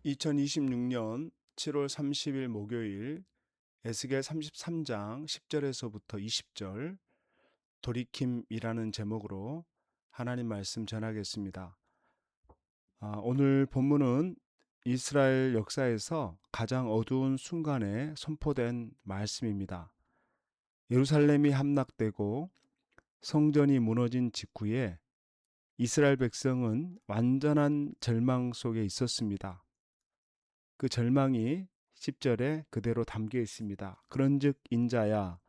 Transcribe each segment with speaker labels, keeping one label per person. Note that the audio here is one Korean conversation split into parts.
Speaker 1: 2026년 7월 30일 목요일 에스겔 33장 10절에서부터 20절 돌이킴이라는 제목으로 하나님 말씀 전하겠습니다. 오늘 본문은 이스라엘 역사에서 가장 어두운 순간에 선포된 말씀입니다. 예루살렘이 함락되고 성전이 무너진 직후에 이스라엘 백성은 완전한 절망 속에 있었습니다. 그 절망이 10절에 그대로 담겨 있습니다. 그런즉 인자야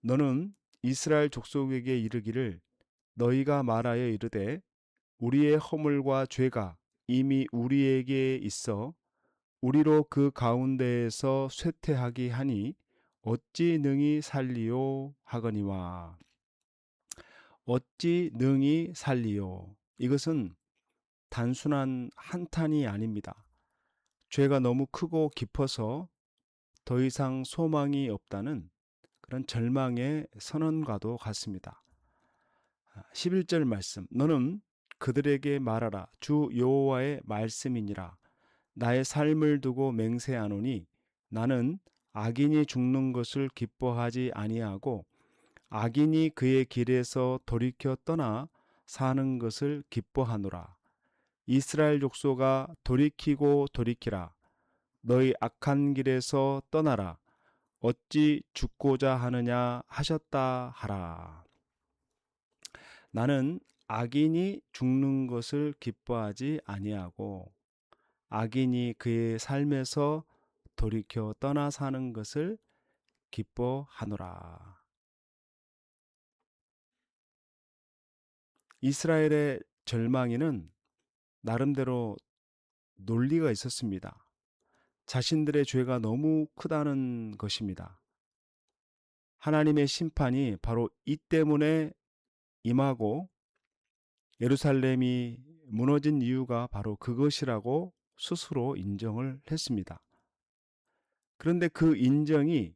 Speaker 1: 너는 이스라엘 족속에게 이르기를 너희가 말하여 이르되 우리의 허물과 죄가 이미 우리에게 있어 우리로 그 가운데에서 쇠퇴하게 하니 어찌 능히 살리요 하거니와. 어찌 능히 살리요. 이것은 단순한 한탄이 아닙니다. 죄가 너무 크고 깊어서 더 이상 소망이 없다는 그런 절망의 선언과도 같습니다. 11절 말씀. 너는 그들에게 말하라. 주 여호와의 말씀이니라. 나의 삶을 두고 맹세하노니 나는 악인이 죽는 것을 기뻐하지 아니하고 악인이 그의 길에서 돌이켜 떠나 사는 것을 기뻐하노라. 이스라엘 족속아 돌이키고 돌이키라. 너희 악한 길에서 떠나라. 어찌 죽고자 하느냐 하셨다 하라. 나는 악인이 죽는 것을 기뻐하지 아니하고 악인이 그의 삶에서 돌이켜 떠나 사는 것을 기뻐하노라. 이스라엘의 절망에는 나름대로 논리가 있었습니다. 자신들의 죄가 너무 크다는 것입니다. 하나님의 심판이 바로 이 때문에 임하고 예루살렘이 무너진 이유가 바로 그것이라고 스스로 인정을 했습니다. 그런데 그 인정이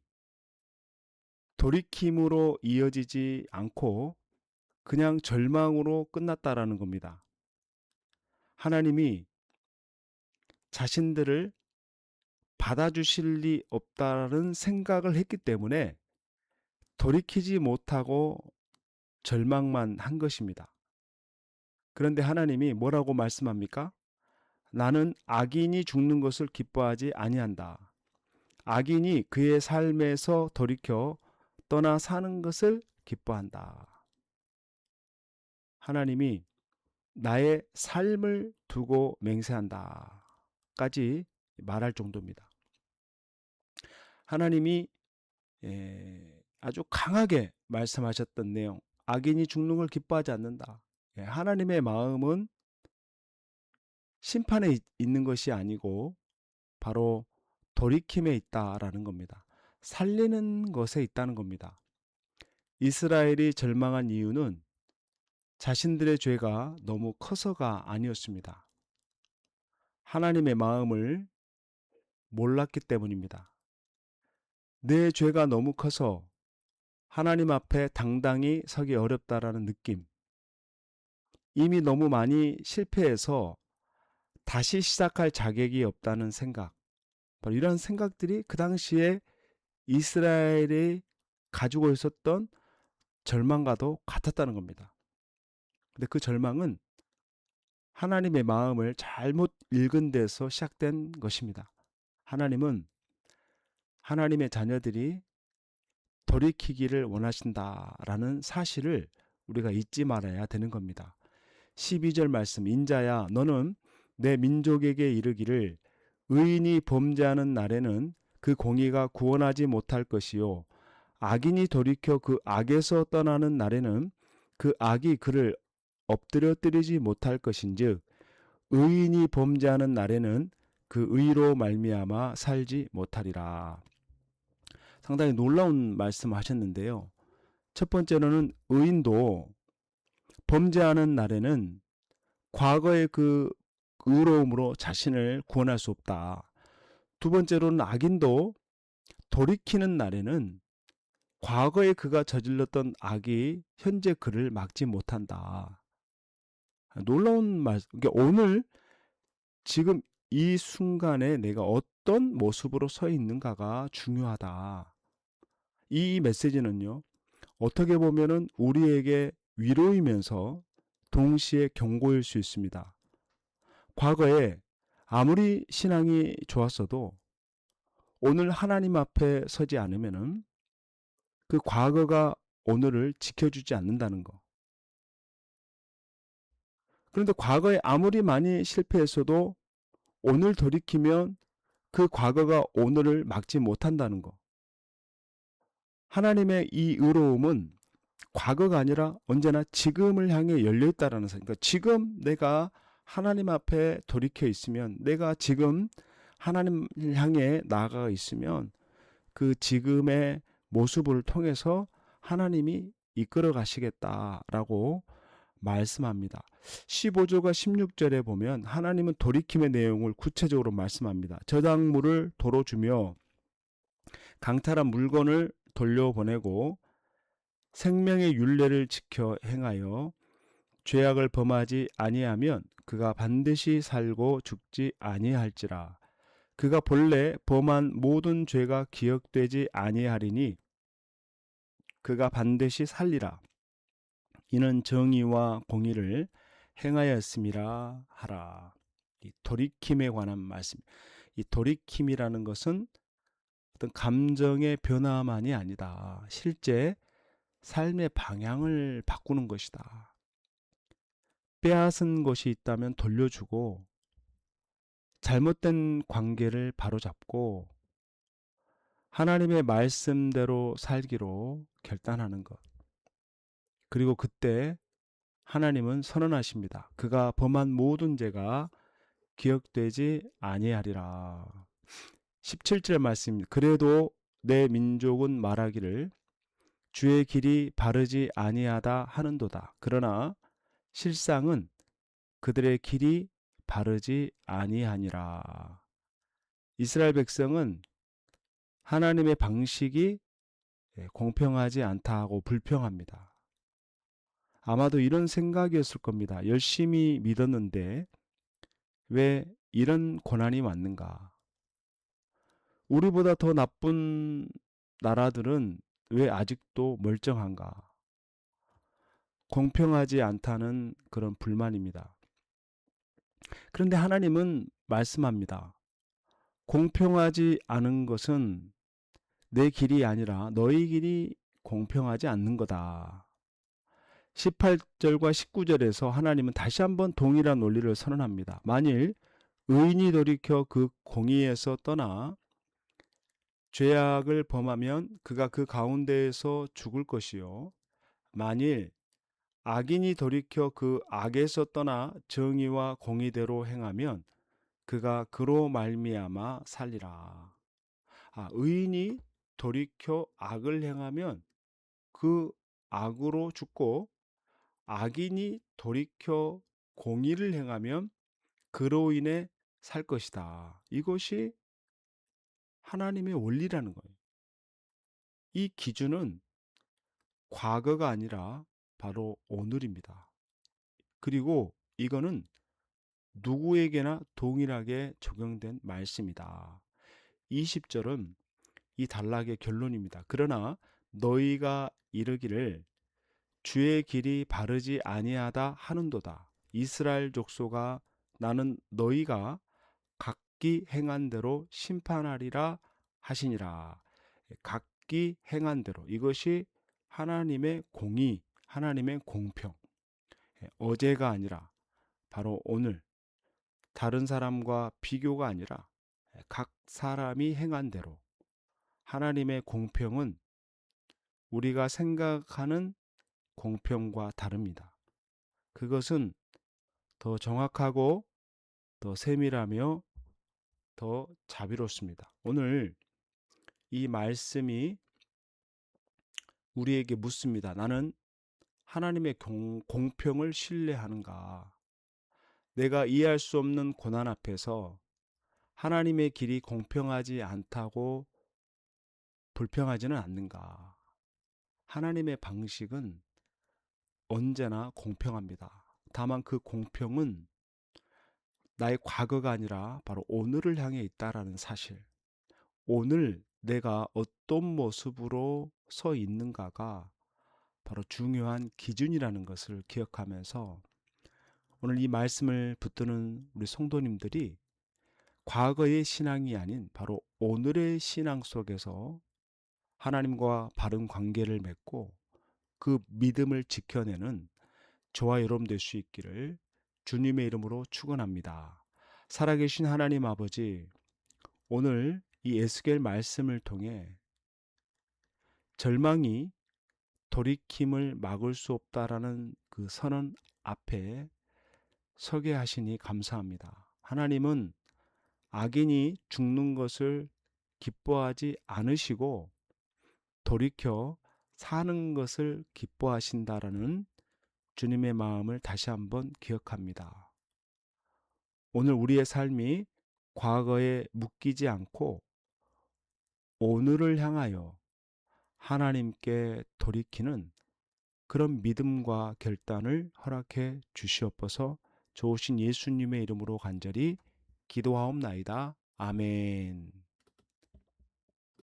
Speaker 1: 돌이킴으로 이어지지 않고 그냥 절망으로 끝났다라는 겁니다. 하나님이 자신들을 받아주실 리 없다는 생각을 했기 때문에 돌이키지 못하고 절망만 한 것입니다. 그런데 하나님이 뭐라고 말씀합니까? 나는 악인이 죽는 것을 기뻐하지 아니한다. 악인이 그의 삶에서 돌이켜 떠나 사는 것을 기뻐한다. 하나님이 나의 삶을 두고 맹세한다. 까지 말할 정도입니다. 하나님이 아주 강하게 말씀하셨던 내용, 악인이 죽는 걸 기뻐하지 않는다. 하나님의 마음은 심판에 있는 것이 아니고 바로 돌이킴에 있다라는 겁니다. 살리는 것에 있다는 겁니다. 이스라엘이 절망한 이유는 자신들의 죄가 너무 커서가 아니었습니다. 하나님의 마음을 몰랐기 때문입니다. 내 죄가 너무 커서 하나님 앞에 당당히 서기 어렵다라는 느낌, 이미 너무 많이 실패해서 다시 시작할 자격이 없다는 생각, 바로 이런 생각들이 그 당시에 이스라엘이 가지고 있었던 절망과도 같았다는 겁니다. 근데 그 절망은 하나님의 마음을 잘못 읽은 데서 시작된 것입니다. 하나님은 하나님의 자녀들이 돌이키기를 원하신다라는 사실을 우리가 잊지 말아야 되는 겁니다. 12절 말씀. 인자야 너는 내 민족에게 이르기를 의인이 범죄하는 날에는 그 공의가 구원하지 못할 것이요 악인이 돌이켜 그 악에서 떠나는 날에는 그 악이 그를 엎드려뜨리지 못할 것인즉 의인이 범죄하는 날에는 그 의로 말미암아 살지 못하리라. 상당히 놀라운 말씀하셨는데요. 첫 번째로는 의인도 범죄하는 날에는 과거의 그 의로움으로 자신을 구원할 수 없다. 두 번째로는 악인도 돌이키는 날에는 과거에 그가 저질렀던 악이 현재 그를 막지 못한다. 놀라운 말. 그러니까 오늘 지금 이 순간에 내가 어떤 모습으로 서 있는가가 중요하다. 이 메시지는요, 어떻게 보면은 우리에게 위로이면서 동시에 경고일 수 있습니다. 과거에 아무리 신앙이 좋았어도 오늘 하나님 앞에 서지 않으면은 그 과거가 오늘을 지켜주지 않는다는 거. 그런데 과거에 아무리 많이 실패했어도 오늘 돌이키면 그 과거가 오늘을 막지 못한다는 거. 하나님의 이 의로움은 과거가 아니라 언제나 지금을 향해 열려 있다라는 사실. 그러니까 지금 내가 하나님 앞에 돌이켜 있으면, 내가 지금 하나님을 향해 나아가 있으면 그 지금의 모습을 통해서 하나님이 이끌어 가시겠다라고 말씀합니다. 15절과 16절에 보면 하나님은 돌이킴의 내용을 구체적으로 말씀합니다. 저작물을 도로 주며 강탈한 물건을 돌려보내고 생명의 율례를 지켜 행하여 죄악을 범하지 아니하면 그가 반드시 살고 죽지 아니할지라. 그가 본래 범한 모든 죄가 기억되지 아니하리니 그가 반드시 살리라. 이는 정의와 공의를 행하였음이라 하라. 이 돌이킴에 관한 말씀. 이 돌이킴이라는 것은 어떤 감정의 변화만이 아니다. 실제 삶의 방향을 바꾸는 것이다. 빼앗은 것이 있다면 돌려주고 잘못된 관계를 바로잡고 하나님의 말씀대로 살기로 결단하는 것. 그리고 그때 하나님은 선언하십니다. 그가 범한 모든 죄가 기억되지 아니하리라. 17절 말씀입니다. 그래도 내 민족은 말하기를 주의 길이 바르지 아니하다 하는도다. 그러나 실상은 그들의 길이 바르지 아니하니라. 이스라엘 백성은 하나님의 방식이 공평하지 않다고 불평합니다. 아마도 이런 생각이었을 겁니다. 열심히 믿었는데 왜 이런 고난이 왔는가? 우리보다 더 나쁜 나라들은 왜 아직도 멀쩡한가? 공평하지 않다는 그런 불만입니다. 그런데 하나님은 말씀합니다. 공평하지 않은 것은 내 길이 아니라 너희 길이 공평하지 않는 거다. 18절과 19절에서 하나님은 다시 한번 동일한 논리를 선언합니다. 만일 의인이 돌이켜 그 공의에서 떠나 죄악을 범하면 그가 그 가운데에서 죽을 것이요. 만일 악인이 돌이켜 그 악에서 떠나 정의와 공의대로 행하면 그가 그로 말미암아 살리라. 의인이 돌이켜 악을 행하면 그 악으로 죽고 악인이 돌이켜 공의를 행하면 그로 인해 살 것이다. 이것이 하나님의 원리라는 거예요. 이 기준은 과거가 아니라 바로 오늘입니다. 그리고 이거는 누구에게나 동일하게 적용된 말씀이다. 20절은 이 단락의 결론입니다. 그러나 너희가 이르기를 주의 길이 바르지 아니하다 하는도다. 이스라엘 족속아, 나는 너희가 각기 행한 대로 심판하리라 하시니라. 각기 행한 대로, 이것이 하나님의 공의, 하나님의 공평. 어제가 아니라 바로 오늘, 다른 사람과 비교가 아니라 각 사람이 행한 대로. 하나님의 공평은 우리가 생각하는 공평과 다릅니다. 그것은 더 정확하고 더 세밀하며 더 자비롭습니다. 오늘 이 말씀이 우리에게 묻습니다. 나는 하나님의 공평을 신뢰하는가? 내가 이해할 수 없는 고난 앞에서 하나님의 길이 공평하지 않다고 불평하지는 않는가? 하나님의 방식은 언제나 공평합니다. 다만 그 공평은 나의 과거가 아니라 바로 오늘을 향해 있다라는 사실. 오늘 내가 어떤 모습으로 서 있는가가 바로 중요한 기준이라는 것을 기억하면서 오늘 이 말씀을 붙드는 우리 성도님들이 과거의 신앙이 아닌 바로 오늘의 신앙 속에서 하나님과 바른 관계를 맺고 그 믿음을 지켜내는 저와 여러분 될 수 있기를 주님의 이름으로 축원합니다. 살아계신 하나님 아버지, 오늘 이 에스겔 말씀을 통해 절망이 돌이킴을 막을 수 없다라는 그 선언 앞에 서게 하시니 감사합니다. 하나님은 악인이 죽는 것을 기뻐하지 않으시고 돌이켜 사는 것을 기뻐하신다라는 주님의 마음을 다시 한번 기억합니다. 오늘 우리의 삶이 과거에 묶이지 않고 오늘을 향하여 하나님께 돌이키는 그런 믿음과 결단을 허락해 주시옵소서. 좋으신 예수님의 이름으로 간절히 기도하옵나이다. 아멘.